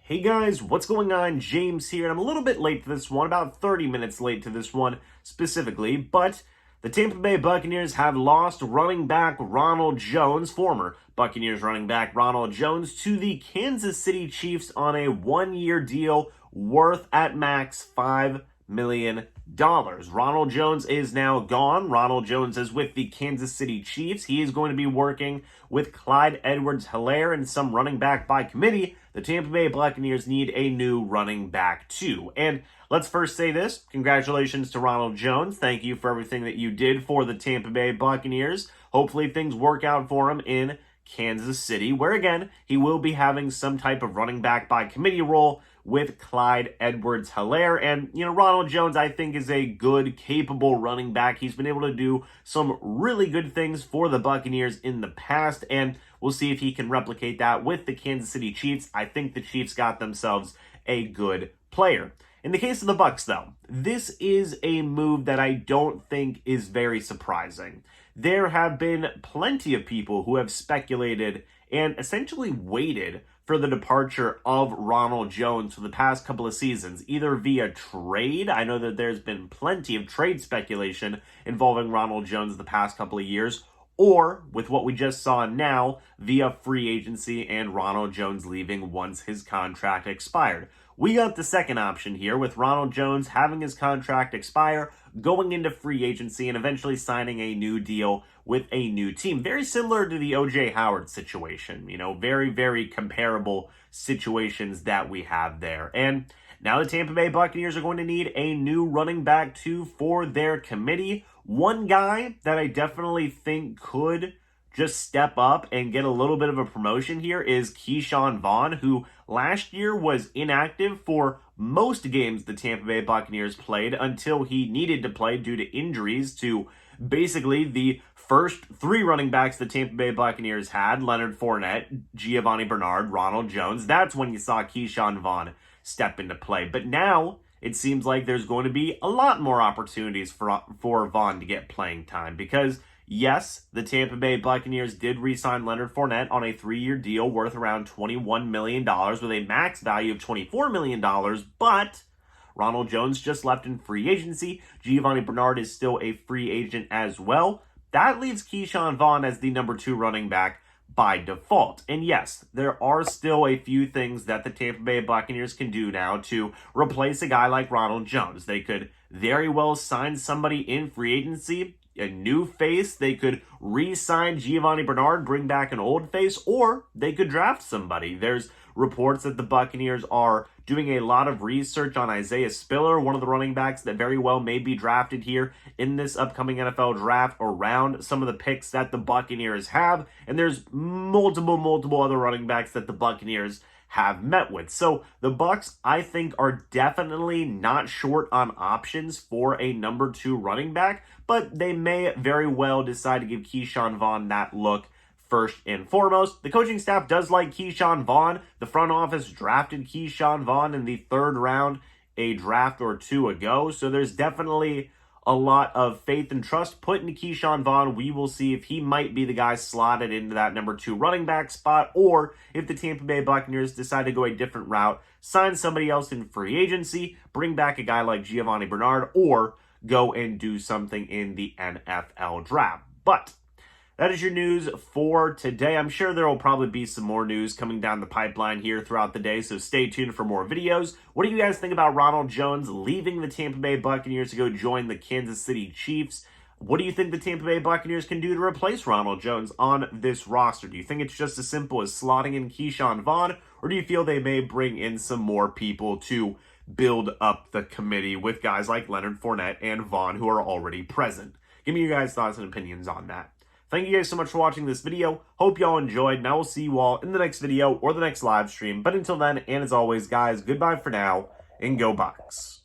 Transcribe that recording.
Hey guys, what's going on? James here, and I'm a little bit late to this one, about 30 minutes late to this one specifically, but the Tampa Bay Buccaneers have lost running back Ronald Jones, former Buccaneers running back Ronald Jones, to the Kansas City Chiefs on a one-year deal worth at max $5 million. Ronald Jones is now gone. Ronald Jones is with the Kansas City Chiefs. He is going to be working with Clyde Edwards-Helaire and some running back by committee. The Tampa Bay Buccaneers need a new running back too. And let's first say this. Congratulations to Ronald Jones. Thank you for everything that you did for the Tampa Bay Buccaneers. Hopefully things work out for him in Kansas City, where again, he will be having some type of running back by committee role with Clyde Edwards-Helaire. And, Ronald Jones, I think, is a good, capable running back. He's been able to do some really good things for the Buccaneers in the past, and we'll see if he can replicate that with the Kansas City Chiefs. I think the Chiefs got themselves a good player. In the case of the Bucs, though, this is a move that I don't think is very surprising. There have been plenty of people who have speculated and essentially waited for the departure of Ronald Jones for the past couple of seasons, either via trade. I know that there's been plenty of trade speculation involving Ronald Jones the past couple of years, or with what we just saw now via free agency and Ronald Jones leaving once his contract expired. We got the second option here with Ronald Jones having his contract expire, going into free agency, and eventually signing a new deal with a new team. Very similar to the O.J. Howard situation, very, very comparable situations that we have there. And now the Tampa Bay Buccaneers are going to need a new running back too for their committee. One guy that I definitely think could just step up and get a little bit of a promotion here is Keyshawn Vaughn, who last year was inactive for most games the Tampa Bay Buccaneers played until he needed to play due to injuries to basically the first three running backs the Tampa Bay Buccaneers had: Leonard, Fournette, Giovani, Bernard, Ronald Jones. That's when you saw Keyshawn Vaughn step into play. But now it seems like there's going to be a lot more opportunities for Vaughn to get playing time because, yes, the Tampa Bay Buccaneers did re-sign Leonard Fournette on a 3-year deal worth around $21 million with a max value of $24 million, but Ronald Jones just left in free agency. Giovani Bernard is still a free agent as well. That leaves Keyshawn Vaughn as the number 2 running back by default. And yes, there are still a few things that the Tampa Bay Buccaneers can do now to replace a guy like Ronald Jones. They could very well sign somebody in free agency, a new face. They could re-sign Giovani Bernard, bring back an old face, or they could draft somebody. There's reports that the Buccaneers are doing a lot of research on Isaiah Spiller, one of the running backs that very well may be drafted here in this upcoming NFL draft around some of the picks that the Buccaneers have. And there's multiple other running backs that the Buccaneers have met with. So the Bucs, I think, are definitely not short on options for a number 2 running back, but they may very well decide to give Keyshawn Vaughn that look first and foremost. The coaching staff does like Keyshawn Vaughn. The front office drafted Keyshawn Vaughn in the 3rd round a draft or 2 ago, so there's definitely a lot of faith and trust put into Keyshawn Vaughn. We will see if he might be the guy slotted into that number 2 running back spot, or if the Tampa Bay Buccaneers decide to go a different route, sign somebody else in free agency, bring back a guy like Giovani Bernard, or go and do something in the NFL draft. But that is your news for today. I'm sure there will probably be some more news coming down the pipeline here throughout the day, so stay tuned for more videos. What do you guys think about Ronald Jones leaving the Tampa Bay Buccaneers to go join the Kansas City Chiefs? What do you think the Tampa Bay Buccaneers can do to replace Ronald Jones on this roster? Do you think it's just as simple as slotting in Keyshawn Vaughn, or do you feel they may bring in some more people to build up the committee with guys like Leonard Fournette and Vaughn who are already present? Give me your guys' thoughts and opinions on that. Thank you guys so much for watching this video. Hope y'all enjoyed, and I will see you all in the next video or the next live stream. But until then, and as always, guys, goodbye for now, and go Bucs.